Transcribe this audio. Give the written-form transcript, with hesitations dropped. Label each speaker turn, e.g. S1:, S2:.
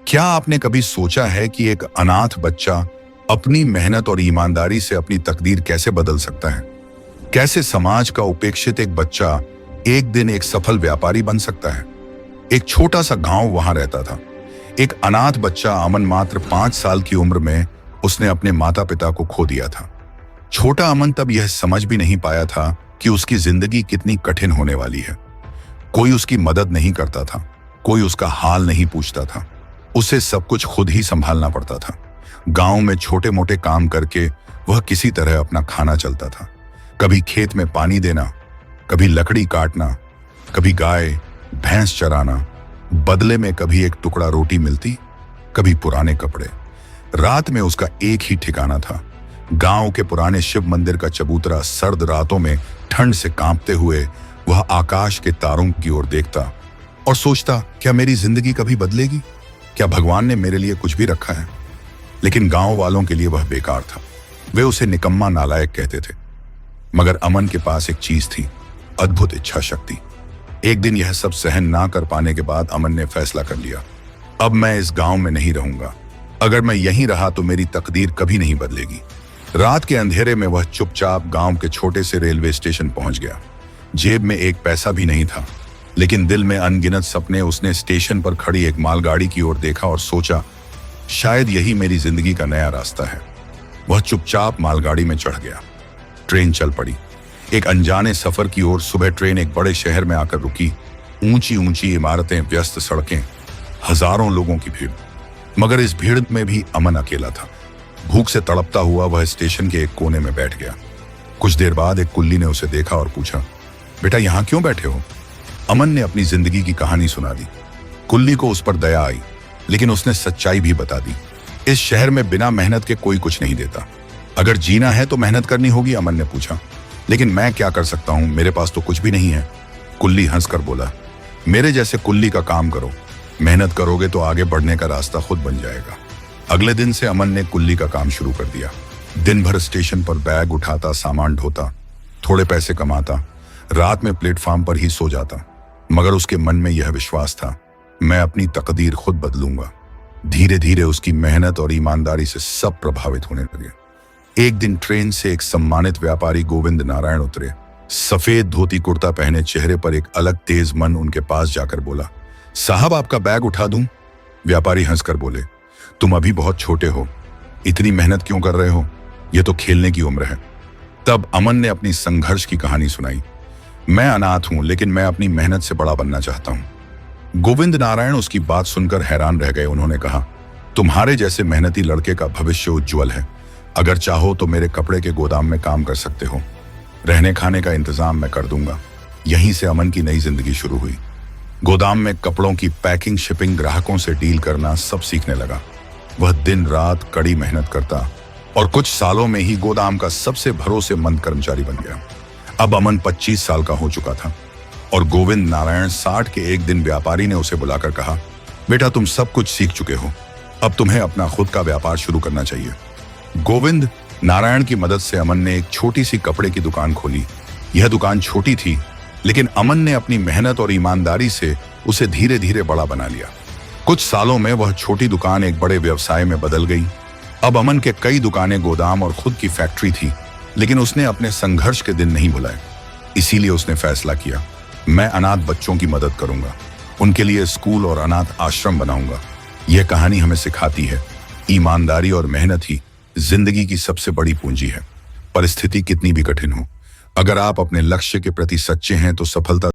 S1: क्या आपने कभी सोचा है कि एक अनाथ बच्चा अपनी मेहनत और ईमानदारी से अपनी तकदीर कैसे बदल सकता है? कैसे समाज का उपेक्षित एक बच्चा एक दिन एक सफल व्यापारी बन सकता है? एक छोटा सा गांव वहां रहता था। एक अनाथ बच्चा अमन मात्र 5 साल की उम्र में उसने अपने माता पिता को खो दिया था। छोटा अमन तब यह समझ भी नहीं पाया था कि उसकी जिंदगी कितनी कठिन होने वाली है। कोई उसकी मदद नहीं करता था, कोई उसका हाल नहीं पूछता था। उसे सब कुछ खुद ही संभालना पड़ता था। गांव में छोटे मोटे काम करके वह किसी तरह अपना खाना चलता था। कभी खेत में पानी देना, कभी लकड़ी काटना, कभी गाय भैंस चराना। बदले में कभी एक टुकड़ा रोटी मिलती, कभी पुराने कपड़े। रात में उसका एक ही ठिकाना था, गांव के पुराने शिव मंदिर का चबूतरा। सर्द रातों में ठंड से कांपते हुए वह आकाश के तारों की ओर देखता और सोचता, क्या मेरी जिंदगी कभी बदलेगी? क्या भगवान ने मेरे लिए कुछ भी रखा है? लेकिन गांव वालों के लिए वह बेकार था। वे उसे निकम्मा नालायक कहते थे। मगर अमन के पास एक चीज थी, अद्भुत इच्छा शक्ति। एक दिन यह सब सहन ना कर पाने के बाद अमन ने फैसला कर लिया, अब मैं इस गांव में नहीं रहूंगा। अगर मैं यहीं रहा तो मेरी तकदीर कभी नहीं बदलेगी। रात के अंधेरे में वह चुपचाप गांव के छोटे से रेलवे स्टेशन पहुंच गया। जेब में एक पैसा भी नहीं था, लेकिन दिल में अनगिनत सपने। उसने स्टेशन पर खड़ी एक मालगाड़ी की ओर देखा और सोचा, शायद यही मेरी जिंदगी का नया रास्ता है। वह चुपचाप मालगाड़ी में चढ़ गया। ट्रेन चल पड़ी, एक अनजाने सफर की ओर। सुबह ट्रेन एक बड़े शहर में आकर रुकी। ऊंची ऊंची इमारतें, व्यस्त सड़कें, हजारों लोगों की भीड़। मगर इस भीड़ में भी अमन अकेला था। भूख से तड़पता हुआ वह स्टेशन के एक कोने में बैठ गया। कुछ देर बाद एक कुल्ली ने उसे देखा और पूछा, बेटा यहाँ क्यों बैठे हो? अमन ने अपनी जिंदगी की कहानी सुना दी। कुल्ली को उस पर दया आई, लेकिन उसने सच्चाई भी बता दी। इस शहर में बिना मेहनत के कोई कुछ नहीं देता। अगर जीना है तो मेहनत करनी होगी, अमन ने पूछा। लेकिन मैं क्या कर सकता हूं, मेरे पास तो कुछ भी नहीं है। कुल्ली हंसकर बोला, मेरे जैसे कुल्ली का काम करो। मेहनत करोगे तो आगे बढ़ने का रास्ता खुद बन जाएगा। अगले दिन से अमन ने कुल्ली का काम शुरू कर दिया। दिन भर स्टेशन पर बैग उठाता, सामान ढोता, थोड़े पैसे कमाता, रात में प्लेटफॉर्म पर ही सो जाता। मगर उसके मन में यह विश्वास था, मैं अपनी तकदीर खुद बदलूंगा। धीरे धीरे उसकी मेहनत और ईमानदारी से सब प्रभावित होने लगे। एक दिन ट्रेन से एक सम्मानित व्यापारी गोविंद नारायण उतरे। सफेद धोती कुर्ता पहने, चेहरे पर एक अलग तेज मन। उनके पास जाकर बोला, साहब आपका बैग उठा दूं? व्यापारी हंसकर बोले, तुम अभी बहुत छोटे हो, इतनी मेहनत क्यों कर रहे हो? यह तो खेलने की उम्र है। तब अमन ने अपनी संघर्ष की कहानी सुनाई। मैं अनाथ हूं, लेकिन मैं अपनी मेहनत से बड़ा बनना चाहता हूं। गोविंद नारायण उसकी बात सुनकर हैरान रह गए। उन्होंने कहा, तुम्हारे जैसे मेहनती लड़के का भविष्य उज्जवल है। अगर चाहो तो मेरे कपड़े के गोदाम में काम कर सकते हो। रहने खाने का इंतजाम मैं कर दूंगा। यहीं से अमन की नई जिंदगी शुरू हुई। गोदाम में कपड़ों की पैकिंग, शिपिंग, ग्राहकों से डील करना सब सीखने लगा। वह दिन रात कड़ी मेहनत करता और कुछ सालों में ही गोदाम का सबसे भरोसेमंद कर्मचारी बन गया। अब अमन 25 साल का हो चुका था और गोविंद नारायण 60 के एक दिन व्यापारी ने उसे बुलाकर कहा, बेटा तुम सब कुछ सीख चुके हो, अब तुम्हें अपना खुद का व्यापार शुरू करना चाहिए। गोविंद नारायण की मदद से अमन ने एक छोटी सी कपड़े की दुकान खोली। यह दुकान छोटी थी, लेकिन अमन ने अपनी मेहनत और ईमानदारी से उसे धीरे धीरे बड़ा बना लिया। कुछ सालों में वह छोटी दुकान एक बड़े व्यवसाय में बदल गई। अब अमन के कई दुकानें, गोदाम और खुद की फैक्ट्री थी। लेकिन उसने अपने संघर्ष के दिन नहीं भुलाए। इसीलिए उसने फैसला किया, मैं अनाथ बच्चों की मदद करूंगा, उनके लिए स्कूल और अनाथ आश्रम बनाऊंगा। यह कहानी हमें सिखाती है, ईमानदारी और मेहनत ही जिंदगी की सबसे बड़ी पूंजी है। परिस्थिति कितनी भी कठिन हो, अगर आप अपने लक्ष्य के प्रति सच्चे हैं तो सफलता